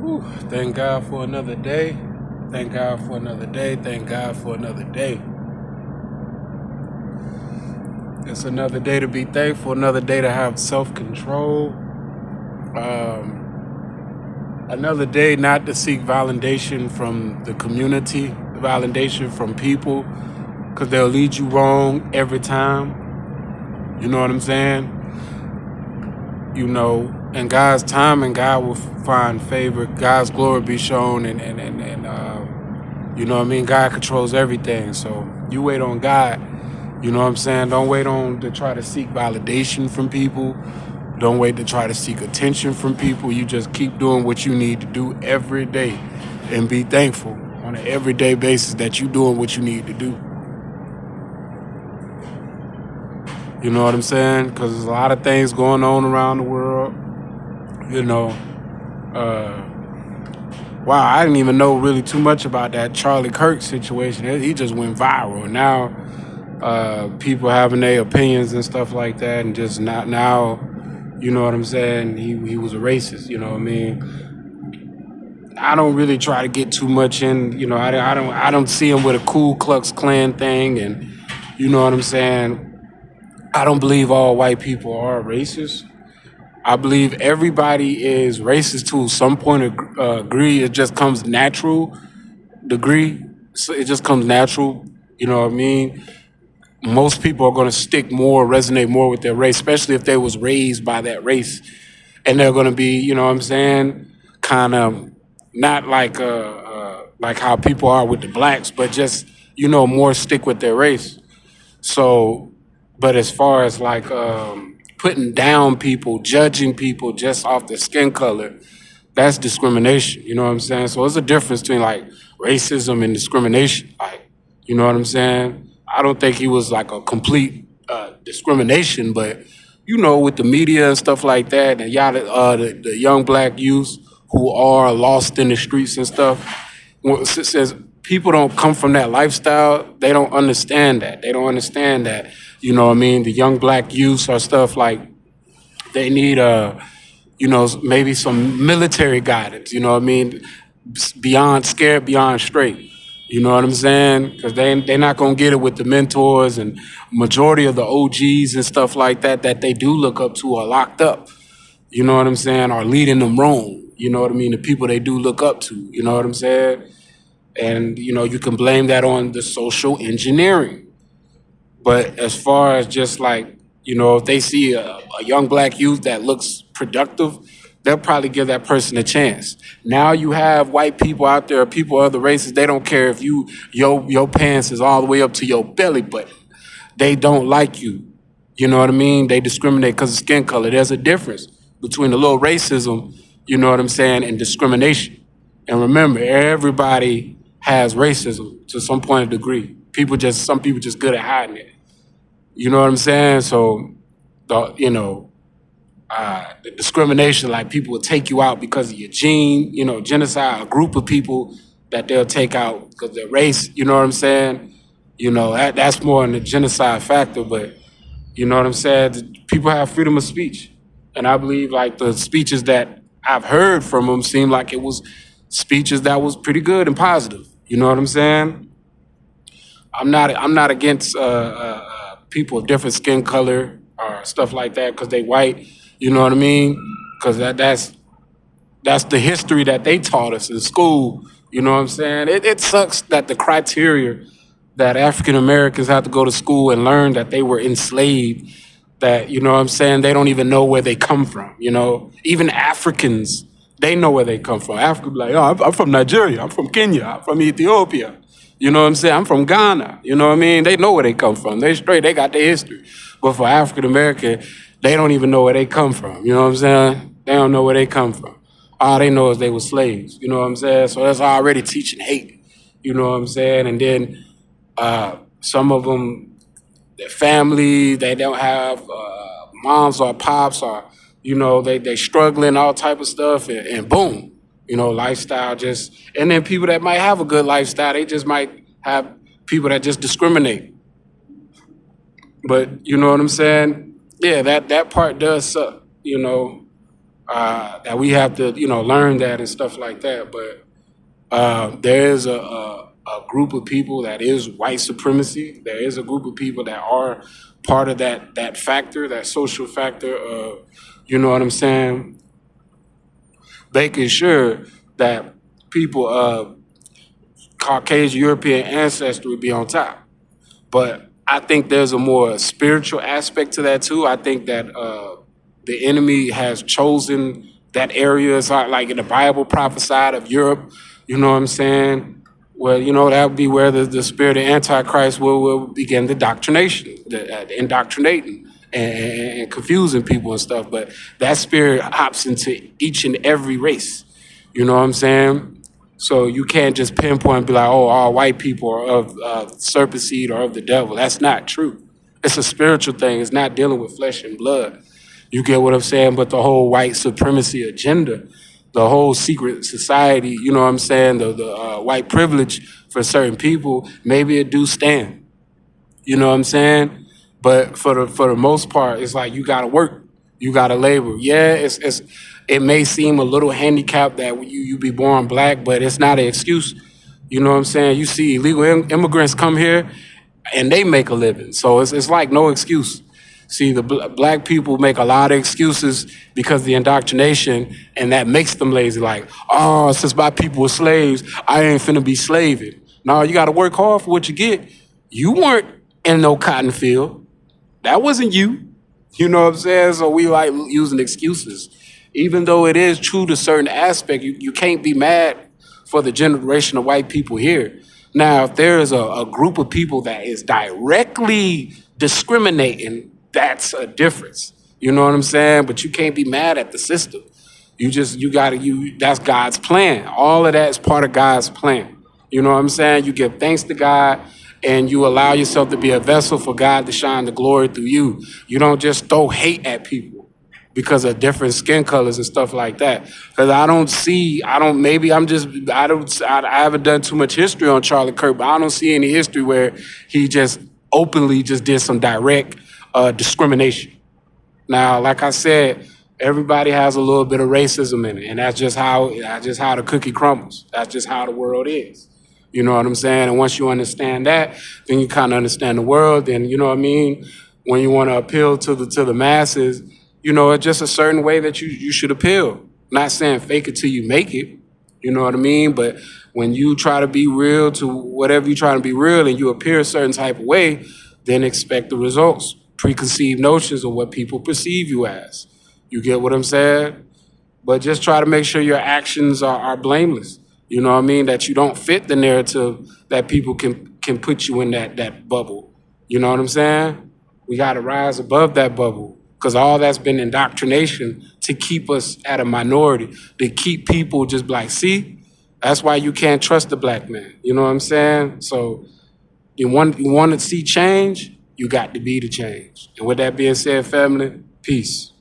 Thank God for another day. Thank God for another day. Thank God for another day. It's another day to be thankful, another day to have self-control. Another day not to seek validation from the community, validation from people, because they'll lead you wrong every time. You know what I'm saying? In God's time, and God will find favor. God's glory be shown, and you know what I mean? God controls everything. So you wait on God. You know what I'm saying? Don't wait on to try to seek validation from people. Don't wait to try to seek attention from people. You just keep doing what you need to do every day and be thankful on an everyday basis that you're doing what you need to do. You know what I'm saying? Because there's a lot of things going on around the world. You know, wow, I didn't even know really too much about that Charlie Kirk situation. He just went viral. Now, people having their opinions and stuff like that, and just not now, you know what I'm saying? He was a racist. You know what I mean? I don't really try to get too much in. You know, I don't see him with a Ku Klux Klan thing, and you know what I'm saying. I don't believe all white people are racist. I believe everybody is racist to some point of degree. It just comes natural degree. So it just comes natural. You know what I mean? Most people are going to resonate more with their race, especially if they was raised by that race, and they're going to be, you know what I'm saying, kind of not like how people are with the blacks, but just more stick with their race. So, but as far as like putting down people, judging people just off their skin color, that's discrimination. You know what I'm saying? So there's a difference between like racism and discrimination. Like, you know what I'm saying? I don't think he was like a complete discrimination, but with the media and stuff like that, and the young black youth who are lost in the streets and stuff, since people don't come from that lifestyle, they don't understand that. They don't understand that, you know what I mean? The young black youths are stuff like they need maybe some military guidance, you know what I mean? Beyond scared, beyond straight. You know what I'm saying? Because they're not going to get it with the mentors, and majority of the OGs and stuff like that they do look up to are locked up. You know what I'm saying? Are leading them wrong. You know what I mean? The people they do look up to. You know what I'm saying? And, you can blame that on the social engineering. But as far as just like, if they see a young black youth that looks productive, they'll probably give that person a chance. Now you have white people out there, people of other races, they don't care if your pants is all the way up to your belly button. They don't like you. You know what I mean? They discriminate because of skin color. There's a difference between a little racism, you know what I'm saying, and discrimination. And remember, everybody has racism to some point of degree. Some people just good at hiding it. You know what I'm saying? So, the discrimination, like people will take you out because of your gene, genocide, a group of people that they'll take out because of their race, you know what I'm saying? That's more in the genocide factor, but you know what I'm saying? People have freedom of speech. And I believe like the speeches that I've heard from them seem like it was speeches that was pretty good and positive. You know what I'm saying? I'm not against people of different skin color or stuff like that because they white. You know what I mean? Because that's the history that they taught us in school. You know what I'm saying? It sucks that the criteria that African Americans have to go to school and learn that they were enslaved, that, you know what I'm saying, they don't even know where they come from. Even Africans, they know where they come from. Africa be like, oh, I'm from Nigeria, I'm from Kenya, I'm from Ethiopia. You know what I'm saying? I'm from Ghana. You know what I mean? They know where they come from. They straight, they got their history. But for African American, they don't even know where they come from. You know what I'm saying? They don't know where they come from. All they know is they were slaves. You know what I'm saying? So that's already teaching hate. You know what I'm saying? And then some of them, their family, they don't have moms or pops, or they struggling, all type of stuff, and boom, lifestyle just. And then people that might have a good lifestyle, they just might have people that just discriminate. But you know what I'm saying? Yeah, that part does suck. that we have to, learn that and stuff like that. But there is a group of people that is white supremacy. There is a group of people that are part of that factor, that social factor of, you know what I'm saying, making sure that people of Caucasian European ancestry would be on top. But I think there's a more spiritual aspect to that too. I think that the enemy has chosen that area. It's like in the Bible prophesied of Europe. You know what I'm saying? Well, that would be where the spirit of Antichrist will begin the indoctrination, the indoctrinating and confusing people and stuff. But that spirit hops into each and every race. You know what I'm saying? So you can't just pinpoint and be like, oh, all white people are of serpent seed or of the devil. That's not true. It's a spiritual thing. It's not dealing with flesh and blood. You get what I'm saying? But the whole white supremacy agenda, the whole secret society, you know what I'm saying? The white privilege for certain people, maybe it do stand. You know what I'm saying? But for the most part, it's like you gotta work, you gotta labor. Yeah, it may seem a little handicapped that you be born black, but it's not an excuse. You know what I'm saying? You see illegal immigrants come here and they make a living, so it's like no excuse. See, the black people make a lot of excuses because of the indoctrination, and that makes them lazy. Like, oh, since my people were slaves, I ain't finna be slaving. No, you got to work hard for what you get. You weren't in no cotton field. That wasn't you. You know what I'm saying? So we like using excuses. Even though it is true to certain aspect, you can't be mad for the generation of white people here. Now, if there is a group of people that is directly discriminating, that's a difference. You know what I'm saying? But you can't be mad at the system. That's God's plan. All of that is part of God's plan. You know what I'm saying? You give thanks to God and you allow yourself to be a vessel for God to shine the glory through you. You don't just throw hate at people because of different skin colors and stuff like that. Because I haven't done too much history on Charlie Kirk, but I don't see any history where he just openly just did some direct discrimination. Now, like I said, everybody has a little bit of racism in it, and that's just how the cookie crumbles. That's just how the world is. You know what I'm saying? And once you understand that, then you kind of understand the world. Then you know what I mean. When you want to appeal to the masses, it's just a certain way that you should appeal. Not saying fake it till you make it. You know what I mean? But when you try to be real to whatever you're trying to be real, and you appear a certain type of way, then expect the results. Preconceived notions of what people perceive you as. You get what I'm saying? But just try to make sure your actions are blameless. You know what I mean? That you don't fit the narrative that people can put you in that bubble. You know what I'm saying? We got to rise above that bubble because all that's been indoctrination to keep us at a minority, to keep people just like, see, that's why you can't trust the black man. You know what I'm saying? So you want to see change, you got to be the change. And with that being said, family, peace.